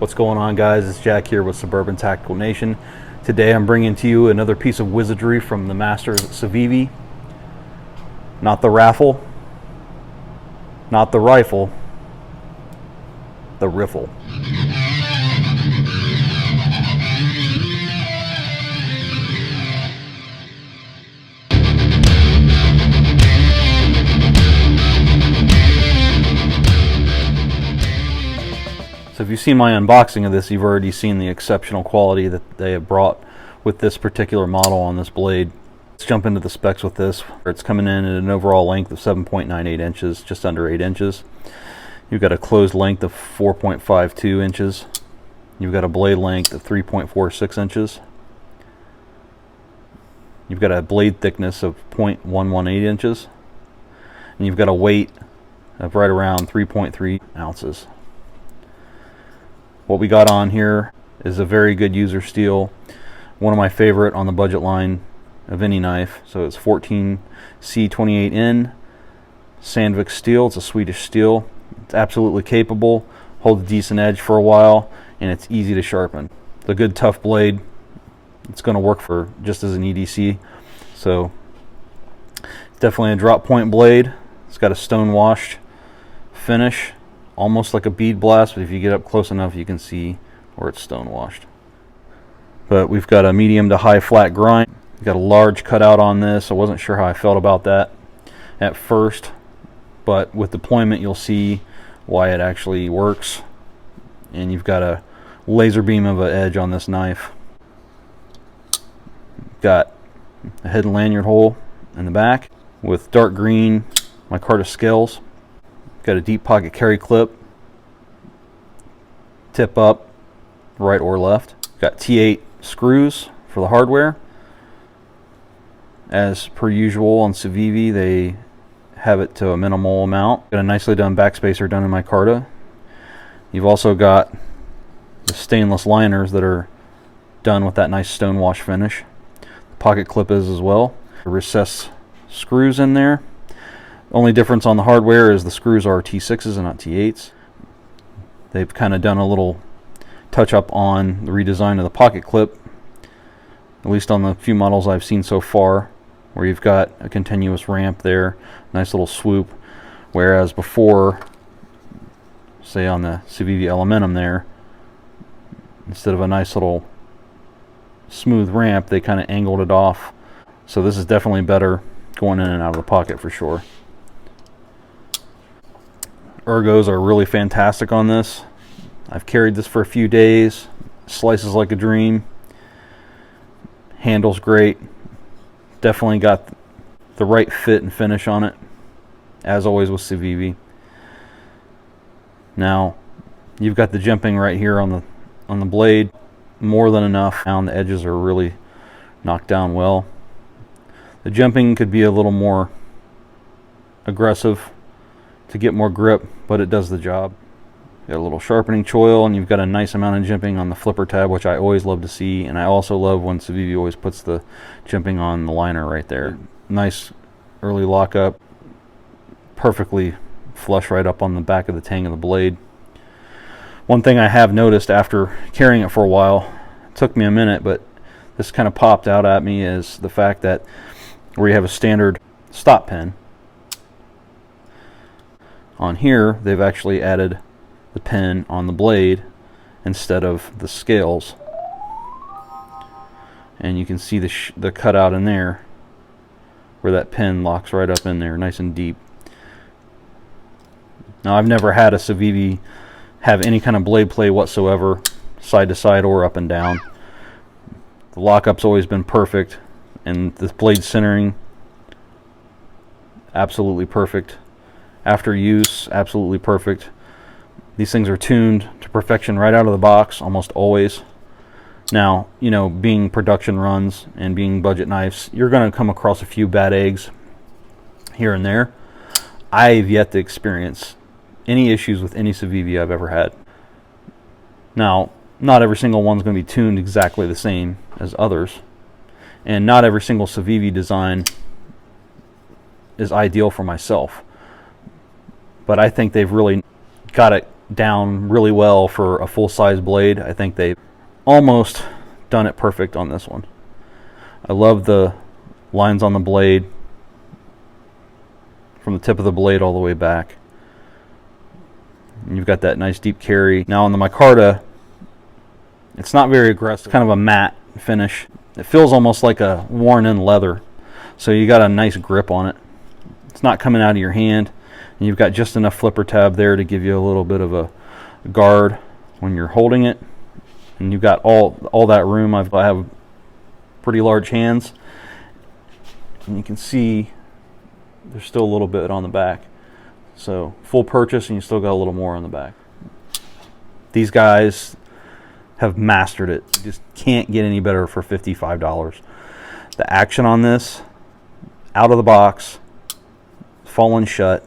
What's going on, guys? It's Jack here with Suburban Tactical Nation. Today I'm bringing to you another piece of wizardry from the masters at Civivi. Not the raffle, not the rifle, the riffle. So if you've seen my unboxing of this, you've already seen the exceptional quality that they have brought with this particular model on this blade. Let's jump into the specs with this. It's coming in at an overall length of 7.98 inches, just under 8 inches. You've got a closed length of 4.52 inches. You've got a blade length of 3.46 inches. You've got a blade thickness of 0.118 inches. And you've got a weight of right around 3.3 ounces. What we got on here is a very good user steel, one of my favorite on the budget line of any knife. So it's 14C28N Sandvik steel. It's a Swedish steel. It's absolutely capable, holds a decent edge for a while, and it's easy to sharpen. It's a good tough blade. It's going to work for just as an EDC. So it's definitely a drop point blade. It's got a stone washed finish, almost like a bead blast, but if you get up close enough you can see where it's stone washed. But we've got a medium to high flat grind. We've got a large cutout on this. I wasn't sure how I felt about that at first, but with deployment you'll see why it actually works. And you've got a laser beam of an edge on this knife. Got a hidden lanyard hole in the back with dark green micarta scales. Got a deep pocket carry clip, tip up, right or left. Got T8 screws for the hardware. As per usual on Civivi, they have it to a minimal amount. Got a nicely done backspacer done in micarta. You've also got the stainless liners that are done with that nice stone wash finish. The pocket clip is as well. The recessed screws in there. Only difference on the hardware is the screws are T6s and not T8s. They've kind of done a little touch up on the redesign of the pocket clip, at least on the few models I've seen so far, where you've got a continuous ramp there, nice little swoop, whereas before, say on the Civivi Elementum there, instead of a nice little smooth ramp, they kind of angled it off. So this is definitely better going in and out of the pocket for sure. Ergos are really fantastic on this. I've carried this for a few days. Slices like a dream. Handles great. Definitely got the right fit and finish on it, as always with Civivi. Now you've got the jimping right here on the blade, more than enough. Now the edges are really knocked down well. The jimping could be a little more aggressive to get more grip, but it does the job. Got a little sharpening choil, and you've got a nice amount of jimping on the flipper tab, which I always love to see. And I also love when Civivi always puts the jimping on the liner right there. Nice early lockup, perfectly flush right up on the back of the tang of the blade. One thing I have noticed after carrying it for a while, it took me a minute, but this kind of popped out at me, is the fact that where you have a standard stop pin, on here they've actually added the pin on the blade instead of the scales, and you can see the cutout in there where that pin locks right up in there, nice and deep. Now I've never had a Civivi have any kind of blade play whatsoever, side to side or up and down. The lockup's always been perfect, and the blade centering absolutely perfect. After use, absolutely perfect. These things are tuned to perfection right out of the box, almost always. Now, you know, being production runs and being budget knives, you're going to come across a few bad eggs here and there. I've yet to experience any issues with any Civivi I've ever had. Now, not every single one's going to be tuned exactly the same as others, and not every single Civivi design is ideal for myself. But I think they've really got it down really well for a full-size blade. I think they've almost done it perfect on this one. I love the lines on the blade from the tip of the blade all the way back. And you've got that nice deep carry. Now on the micarta, it's not very aggressive, kind of a matte finish. It feels almost like a worn-in leather, so you got a nice grip on it. It's not coming out of your hand, and you've got just enough flipper tab there to give you a little bit of a guard when you're holding it. And you've got all that room. I have pretty large hands, and you can see there's still a little bit on the back. So full purchase, and you still got a little more on the back. These guys have mastered it. You just can't get any better for $55. The action on this, out of the box, fallen shut,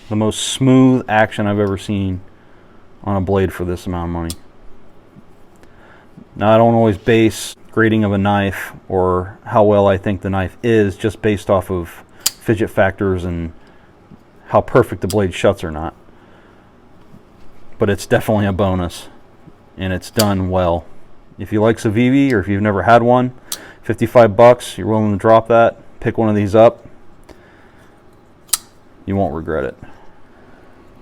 the most smooth action I've ever seen on a blade for this amount of money. Now, I don't always base grading of a knife or how well I think the knife is just based off of fidget factors and how perfect the blade shuts or not. But it's definitely a bonus, and it's done well. If you like Civivi, or if you've never had one, 55 bucks, you're willing to drop that, pick one of these up, you won't regret it.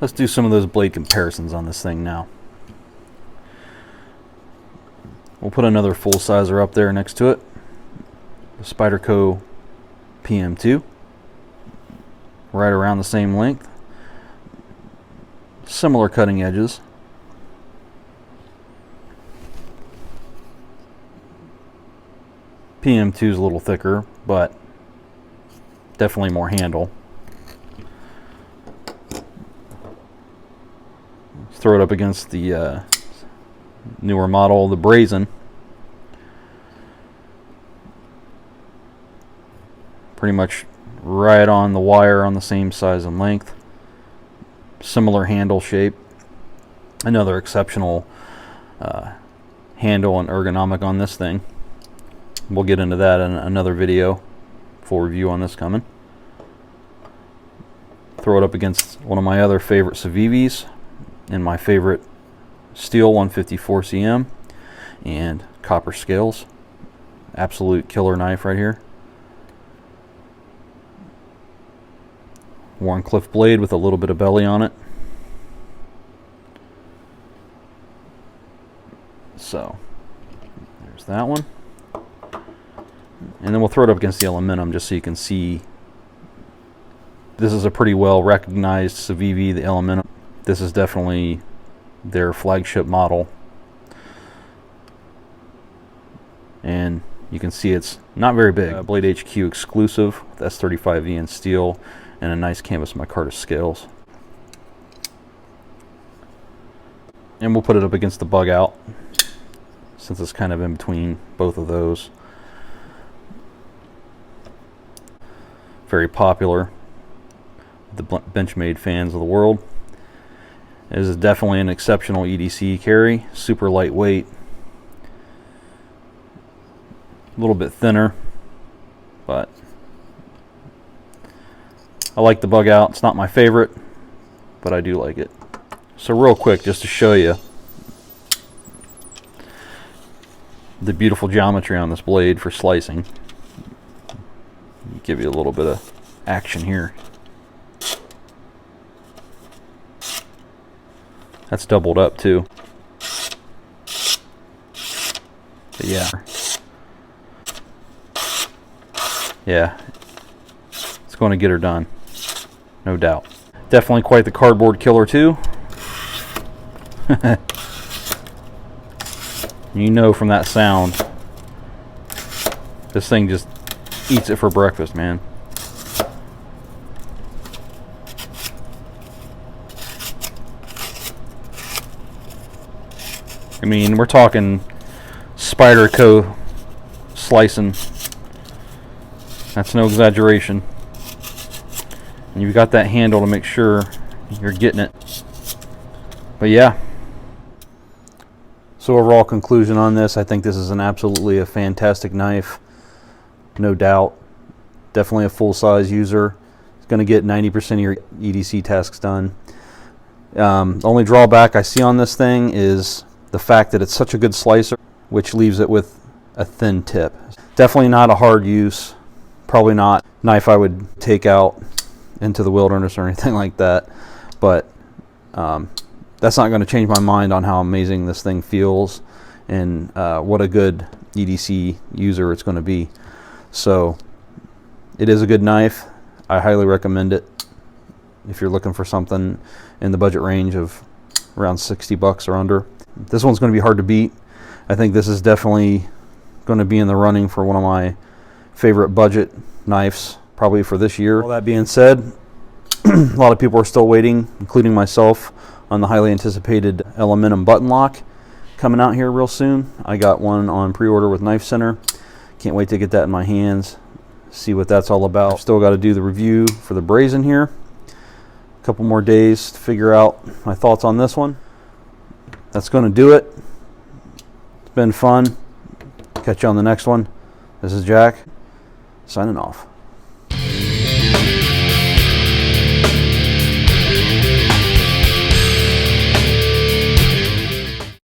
Let's do some of those blade comparisons on this thing now. We'll put another full sizer up there next to it, the Spyderco PM2, right around the same length, similar cutting edges. PM2 is a little thicker, but definitely more handle. Let's throw it up against the newer model, the Brazen. Pretty much right on the wire, on the same size and length. Similar handle shape. Another exceptional handle and ergonomic on this thing. We'll get into that in another video. Full review on this coming. Throw it up against one of my other favorite Civivis and my favorite steel 154 cm and copper scales. Absolute killer knife right here. Warncliffe blade with a little bit of belly on it. So there's that one. And then we'll throw it up against the Elementum just so you can see. This is a pretty well recognized Civivi, the Elementum. This is definitely their flagship model. And you can see it's not very big. Blade HQ exclusive with S35V in steel and a nice canvas micarta scales. And we'll put it up against the Bug Out since it's kind of in between both of those. Very popular with the Benchmade fans of the world. This is definitely an exceptional EDC carry. Super lightweight. A little bit thinner, but I like the Bug Out. It's not my favorite, but I do like it. So real quick, just to show you the beautiful geometry on this blade for slicing. Give you a little bit of action here. That's doubled up too. But yeah, it's going to get her done, no doubt. Definitely quite the cardboard killer too. You know from that sound, this thing just eats it for breakfast, man. I mean, we're talking Spyderco slicing. That's no exaggeration. And you've got that handle to make sure you're getting it. But yeah. So overall conclusion on this, I think this is absolutely a fantastic knife. No doubt. Definitely a full-size user. It's going to get 90% of your EDC tasks done. The only drawback I see on this thing is the fact that it's such a good slicer, which leaves it with a thin tip. Definitely not a hard use, probably not a knife I would take out into the wilderness or anything like that, but that's not going to change my mind on how amazing this thing feels and what a good EDC user it's going to be. So it is a good knife. I highly recommend it if you're looking for something in the budget range of around 60 bucks or under. This one's going to be hard to beat. I think this is definitely going to be in the running for one of my favorite budget knives probably for this year. All that being said, a lot of people are still waiting, including myself, on the highly anticipated Elementum button lock coming out here real soon. I got one on pre-order with Knife Center. Can't wait to get that in my hands, see what that's all about. Still got to do the review for the Brazen here. A couple more days to figure out my thoughts on this one. That's going to do it. It's been fun. Catch you on the next one. This is Jack, signing off.